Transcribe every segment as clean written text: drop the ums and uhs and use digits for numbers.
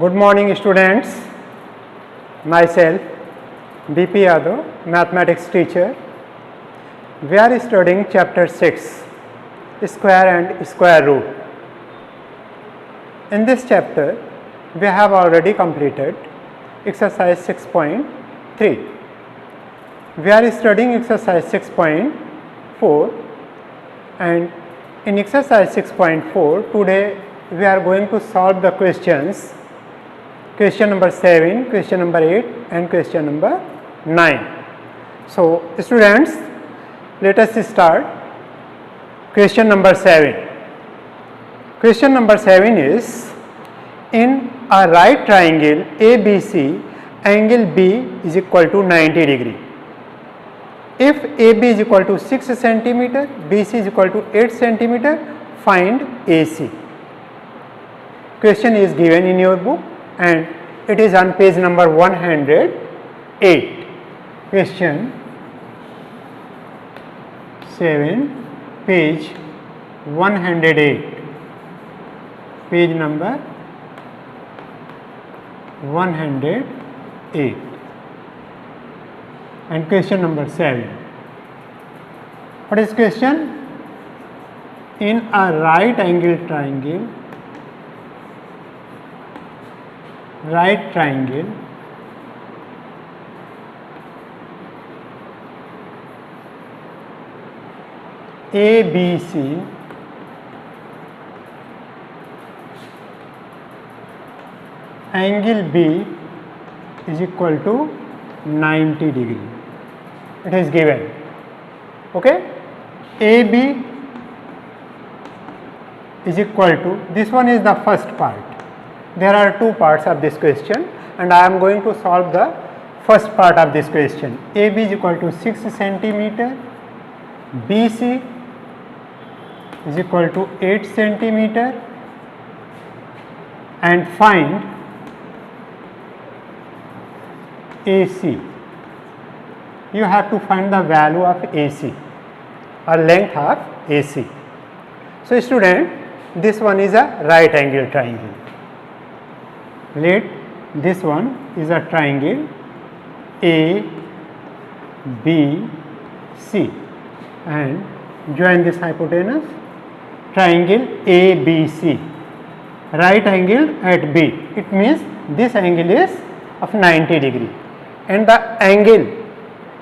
Good morning students, myself BP Yadav, mathematics teacher. We are studying chapter 6, square and square root. In this chapter, we have already completed exercise 6.3. We are studying exercise 6.4, and in exercise 6.4 today we are going to solve the questions, question number 7, question number 8 and question number 9. So students, let us start. Question number 7. Question number 7 is, in a right triangle ABC, angle B is equal to 90 degree. If AB is equal to 6 centimeter, BC is equal to 8 centimeter, find AC. Question is given in your book and it is on page number 108. Question 7, page 108. Page number 108. And question number 7. What is question? In a right angle triangle, ABC, angle B is equal to 90 degree. It is given. Okay? AB is equal to, this one is the first part. There are two parts of this question and I am going to solve the first part of this question. AB is equal to 6 centimeter, BC is equal to 8 centimeter, and find AC. You have to find the value of AC or length of AC. So student, this one is a right angle triangle. Let this one is a triangle A, B, C, and join this hypotenuse. Triangle ABC, right angle at B. It means this angle is of 90 degree, and the angle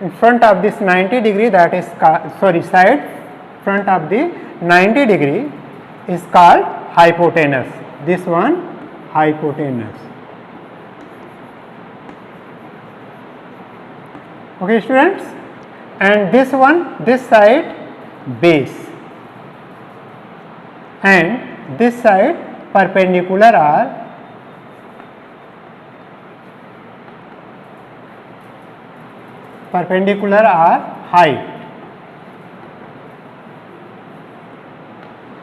in front of this 90 degree, that is side front of the 90 degree is called hypotenuse. This one hypotenuse. Okay students, and this one, this side base, and this side perpendicular are height.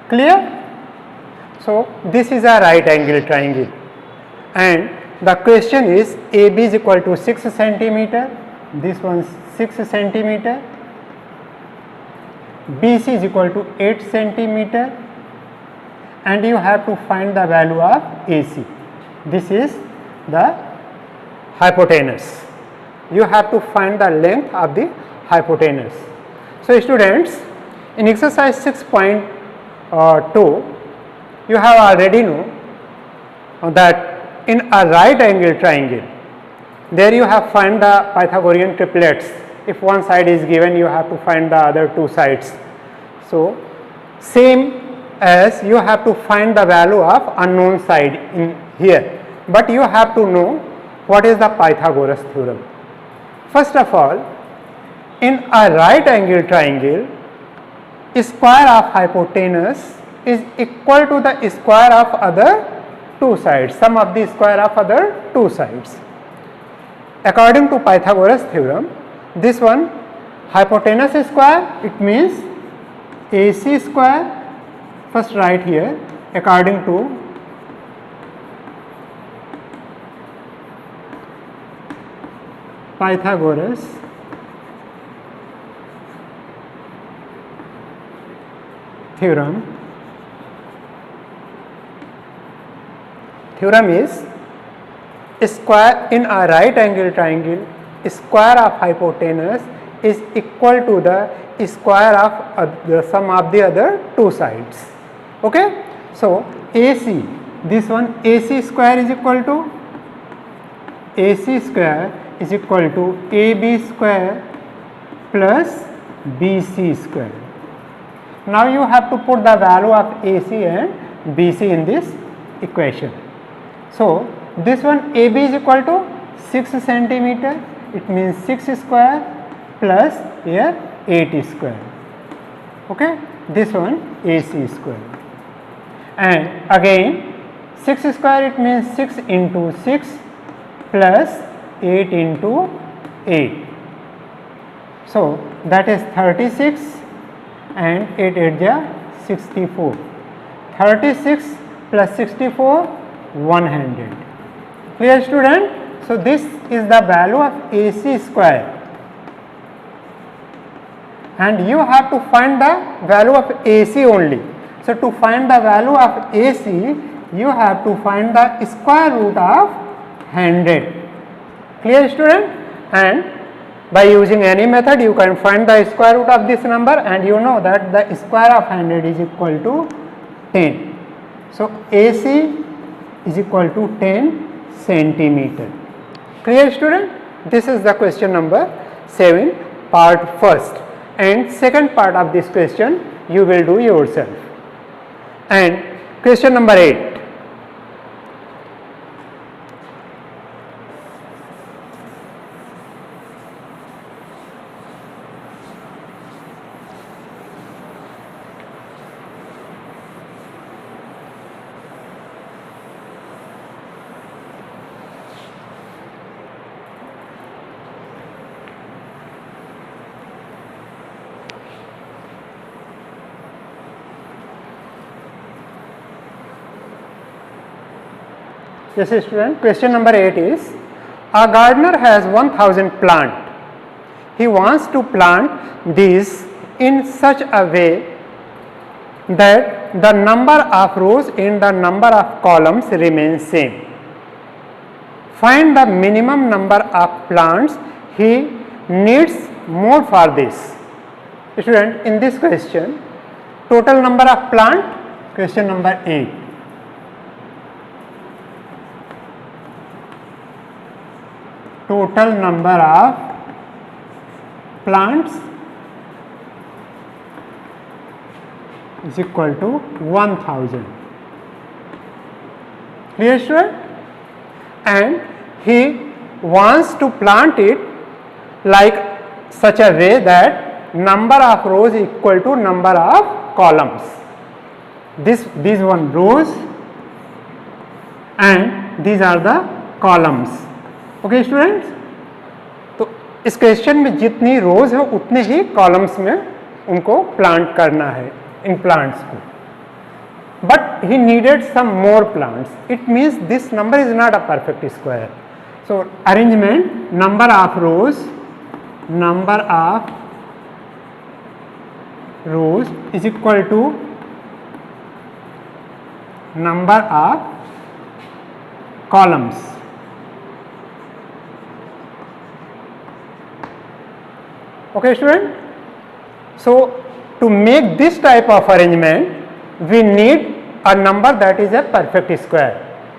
Clear? So this is a right angle triangle and the question is AB is equal to 6 centimeter, this one 6 centimeter, BC is equal to 8 centimeter, and you have to find the value of AC. This is the hypotenuse. You have to find the length of the hypotenuse. So students, in exercise 6.2, you have already know that in a right angle triangle, there you have find the Pythagorean triplets. If one side is given, you have to find the other two sides. So same as you have to find the value of unknown side in here, but you have to know what is the Pythagoras theorem. First of all, in a right angle triangle, square of hypotenuse is equal to the square of other two sides, sum of the square of other two sides. According to Pythagoras theorem, this one hypotenuse square, it means AC square. First write here, according to Pythagoras theorem. Theorem is square in a right angle triangle, square of hypotenuse is equal to the square of the sum of the other two sides. Okay? So AC, this one AC square is equal to AB square plus BC square. Now you have to put the value of AC and BC in this equation. So this one AB is equal to 6 centimeter, it means 6 square plus here 8 square. Okay, this one AC square, and again 6 square, it means 6 into 6 plus 8 into 8. So that is 36 and 8 8 ja 64. 36 plus 64, 100. Clear, student? So this is the value of AC square, and you have to find the value of AC only. So to find the value of AC, you have to find the square root of 100. Clear, student? And by using any method, you can find the square root of this number, and you know that the square of 100 is equal to 10. So AC is equal to 10 centimeter. Clear, student? This is the question number 7, part first, and second part of this question you will do yourself. And question number 8. Yes, student, question number 8 is, a gardener has 1000 plants. He wants to plant these in such a way that the number of rows in the number of columns remains same. Find the minimum number of plants he needs more for this. Student, in this question, total number of plant, question number 8. Total number of plants is equal to 1000. Clear, student? And he wants to plant it like such a way that number of rows equal to number of columns. These one rows and these are the columns. Okay students, तो इस question में जितनी रोज है उतने ही columns में उनको plant करना है इन प्लांट्स को, but he needed some more plants. It means this number is not a perfect square. So arrangement, number of rows is equal to number of columns. Okay, student? So to make this type of arrangement, we need a number that is a perfect square.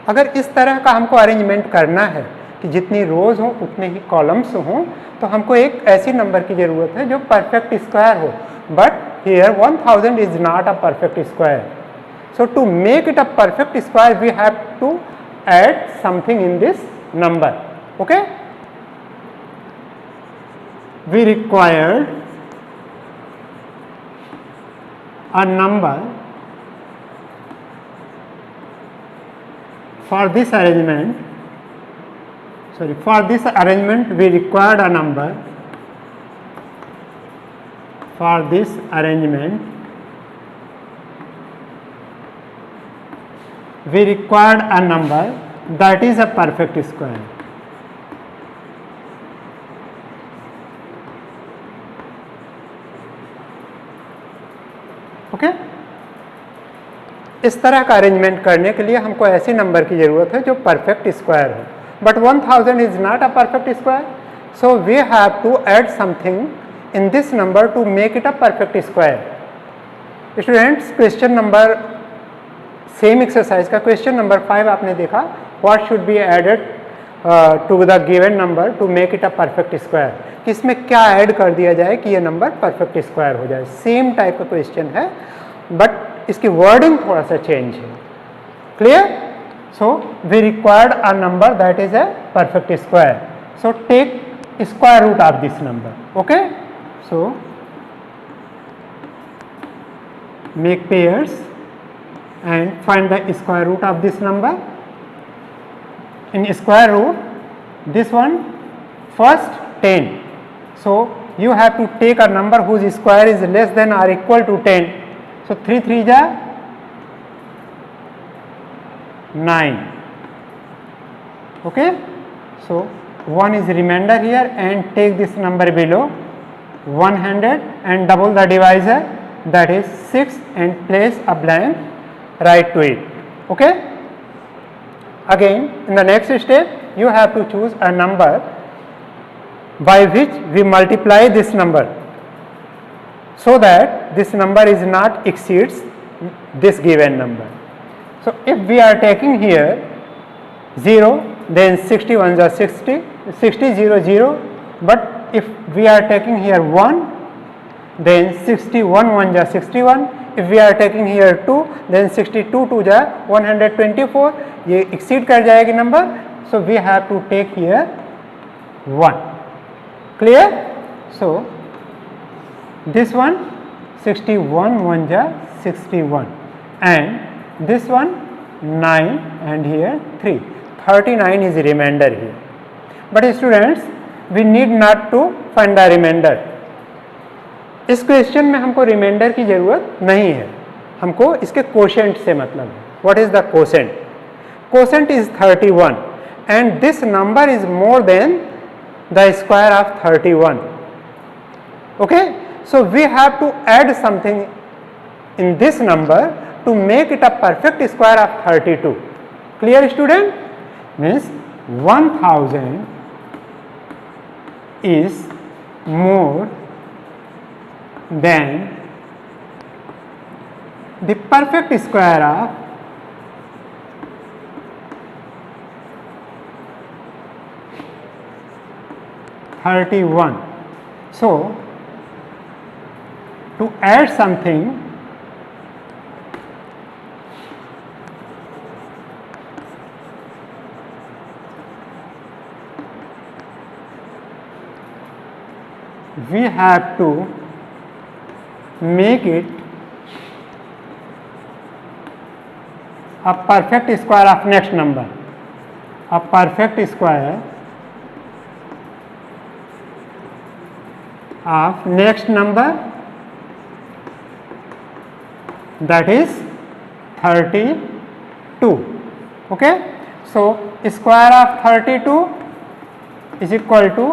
अगर इस तरह का हमको arrangement करना है कि जितनी रोज हो उतने ही कॉलम्स हों, तो हमको एक ऐसी नंबर की ज़रूरत है जो परफेक्ट स्क्वायर हो. But here 1000 is not a perfect square. So to make it a perfect square we have to add something in this number. Okay, we required a number for this arrangement. For this arrangement we required a number. For this arrangement we required a number that is a perfect square. Okay, इस तरह का arrangement करने के लिए हमको ऐसे number की ज़रूरत है जो परफेक्ट स्क्वायर हो. but 1000 is not a perfect square. So we have to add something in this number to make it a perfect square. Students, question number same exercise का क्वेश्चन नंबर 5 आपने देखा, what should be added to the given number to make it a perfect square, कि इसमें क्या add कर दिया जाए कि ये नंबर परफेक्ट स्क्वायर हो जाए. सेम टाइप का क्वेश्चन है बट इसकी वर्डिंग थोड़ा सा चेंज है. Clear? So we required a number that is a perfect square. So take square root of this number. Okay, so make pairs and find the square root of this number. In square root, this one first 10, so you have to take a number whose square is less than or equal to 10. So 3 3 ja 9. Okay, so 1 is remainder here and take this number below 100 and double the divisor, that is 6, and place a blank right to it. Okay, again in the next step you have to choose a number by which we multiply this number so that this number is not exceeds this given number. So if we are taking here 0, then 61 are 60, 60 0 0, but if we are taking here 1, then 61 1 are 61, if we are taking here 2, then 62 2 are 124, ये exceed कर जाएगी number, so we have to take here 1. Clear? So this one 61 1 are 61 and this one 9 and here 3, 39 is remainder here. But students, we need not to find the remainder. इस question में हमको reminder की जरूरत नहीं है, हमको इसके quotient से मतलब है. What is the quotient? Quotient is 31 and this number is more than the square of 31. Okay, so we have to add something in this number to make it a perfect square of 32. Clear student? Means 1000 is more than the perfect square of 31. So to add something, we have to make it a perfect square of next number, a perfect square of next number, that is 32. Okay, so square of 32 is equal to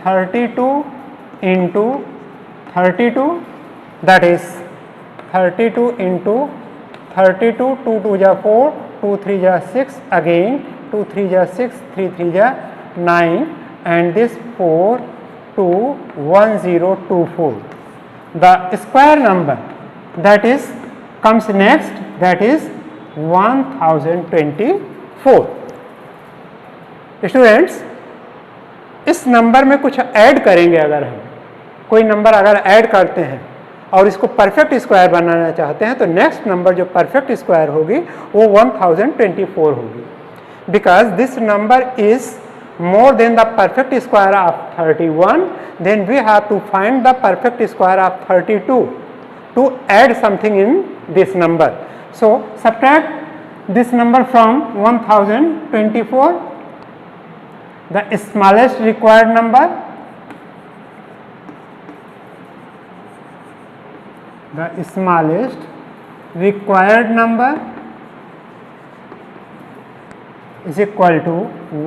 32 into 32, that is 32 into 32, 2 2 ja 4, 2 3 ja 6, again 2 3 ja 6, 3 3 ja 9, and this 4 2 1 0 2 4. The square number that is comes next, that is 1024. Students, इस number में कुछ add करेंगे. अगर हम कोई number अगर add करते हैं और इसको परफेक्ट स्क्वायर बनाना चाहते हैं तो नेक्स्ट नंबर जो परफेक्ट स्क्वायर होगी वो 1024 होगी, because this number is more than the perfect square of 31. Then we have to find the perfect square of 32 to add something in this number. So subtract this number from 1024. The smallest required number, the smallest required number is equal to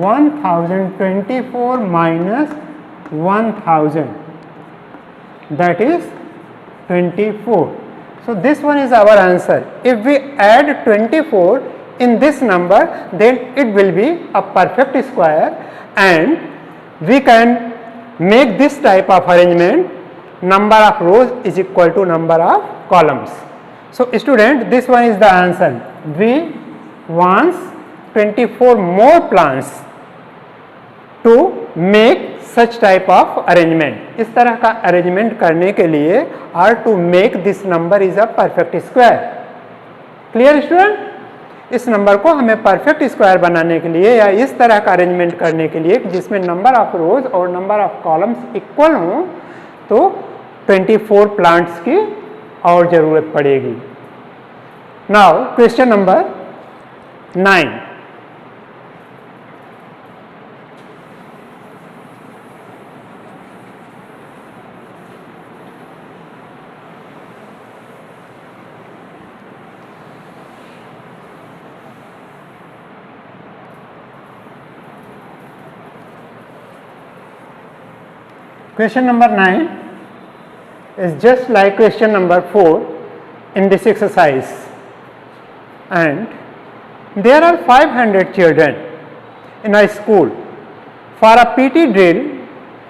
1024 minus 1000, that is 24. So this one is our answer. If we add 24 in this number, then it will be a perfect square, and we can make this type of arrangement. Number of rows is equal to number of columns. So student, this one is the answer. We want 24 more plants to make such type of arrangement. इस तरह का arrangement करने के लिए or to make this number is a perfect square. Clear student? इस number को हमें perfect square बनाने के लिए या इस तरह का अरेंजमेंट करने के लिए जिसमें नंबर ऑफ रोज और नंबर ऑफ कॉलम्स इक्वल हों, तो 24 प्लांट्स की और ज़रूरत पड़ेगी. Now question number 9. Question number 9 is just like question number 4 in this exercise, and there are 500 children in a school. For a PT drill,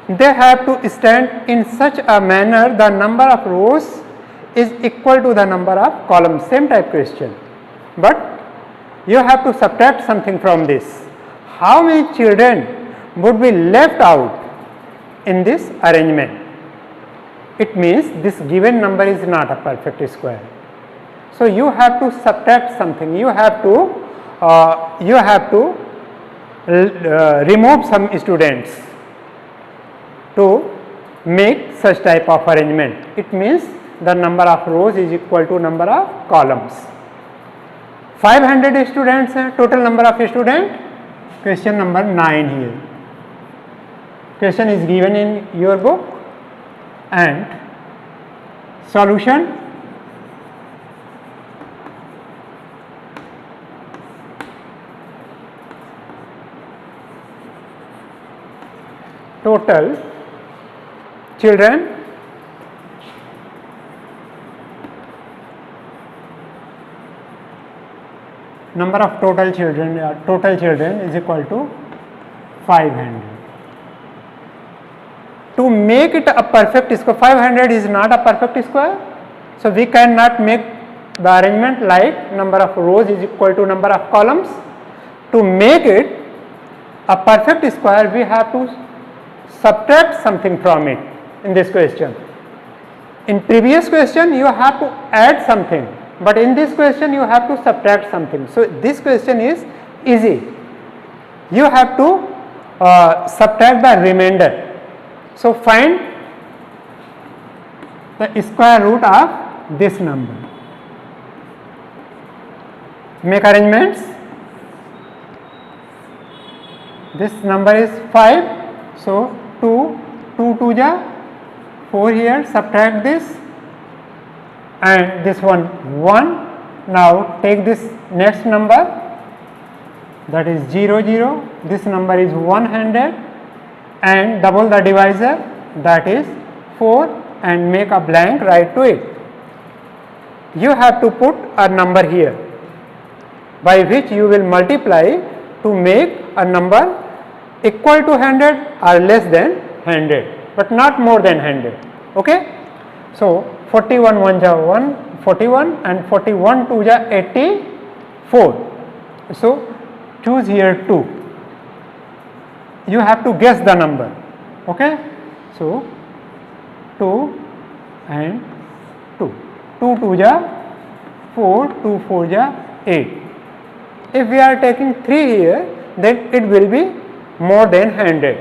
they have to stand in such a manner the number of rows is equal to the number of columns. Same type question, but you have to subtract something from this. How many children would be left out in this arrangement? It means this given number is not a perfect square. So you have to subtract something. You have to remove some students to make such type of arrangement. It means the number of rows is equal to number of columns. 500 students हैं total number of students. Question number 9 here. Question is given in your book, and solution. Total children number of total children is equal to 500. To make it a perfect square, 500 is not a perfect square, so we cannot make the arrangement like number of rows is equal to number of columns. To make it a perfect square, we have to subtract something from it in this question. In previous question you have to add something, but in this question you have to subtract something. So this question is easy. You have to subtract the remainder. So find the square root of this number. Make arrangements. This number is 5. So 2 2 ja 4 here. Subtract this, and this one 1. Now take this next number, that is 0 0. This number is 100. And double the divisor, that is 4, and make a blank right to it. You have to put a number here by which you will multiply to make a number equal to 100 or less than 100, but not more than 100. Okay? So 41 1 ja 1, 41, and 41 2 ja 84. So choose here 2. You have to guess the number. Okay? So 2 and 2. 2 2 ja 4, 2 4 ja 8. If we are taking 3 here, then it will be more than 100.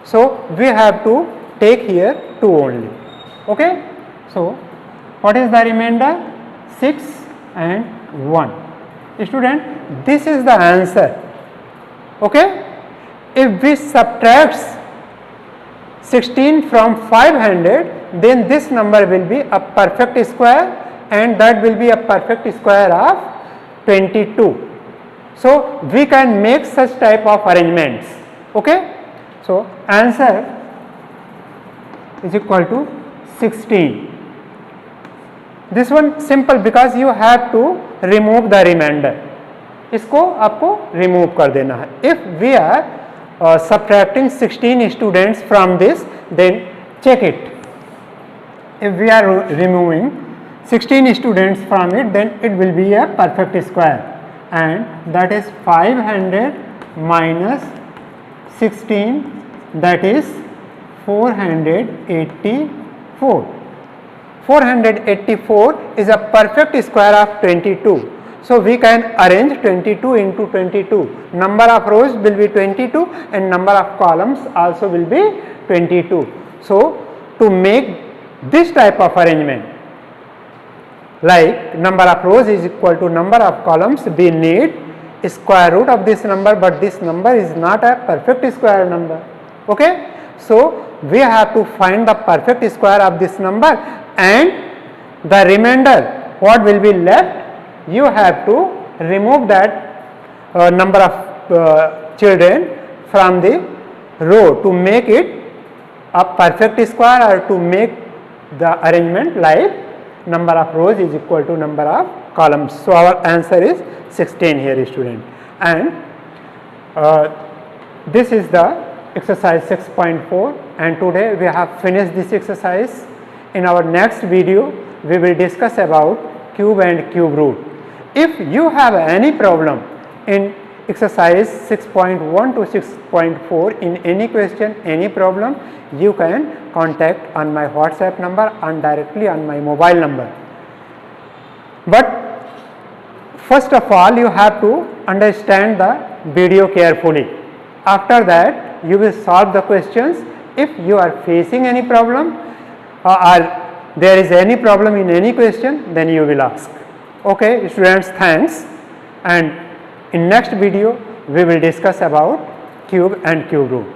So we have to take here 2 only. Okay? So what is the remainder? 6 and 1. Student, this is the answer. Okay? If we subtract 16 from 500, then this number will be a perfect square, and that will be a perfect square of 22. So we can make such type of arrangements. Okay? So answer is equal to 16. This one simple because you have to remove the remainder. इसको आपको remove कर देना है. If we are subtracting 16 students from this, then check it. If we are removing 16 students from it, then it will be a perfect square, and that is 500 minus 16, that is 484. 484 is a perfect square of 22. So we can arrange 22 into 22. Number of rows will be 22 and number of columns also will be 22. So to make this type of arrangement, like number of rows is equal to number of columns, we need square root of this number, but this number is not a perfect square number. Okay, so we have to find the perfect square of this number, and the remainder what will be left, you have to remove that number of children from the row to make it a perfect square, or to make the arrangement like number of rows is equal to number of columns. So our answer is 16 here, student. And this is the exercise 6.4, and today we have finished this exercise. In our next video we will discuss about cube and cube root. If you have any problem in exercise 6.1 to 6.4, in any question, any problem, you can contact on my WhatsApp number and directly on my mobile number. But first of all, you have to understand the video carefully. After that, you will solve the questions. If you are facing any problem or there is any problem in any question, then you will ask. Okay, students, thanks. And in next video, we will discuss about cube and cube root.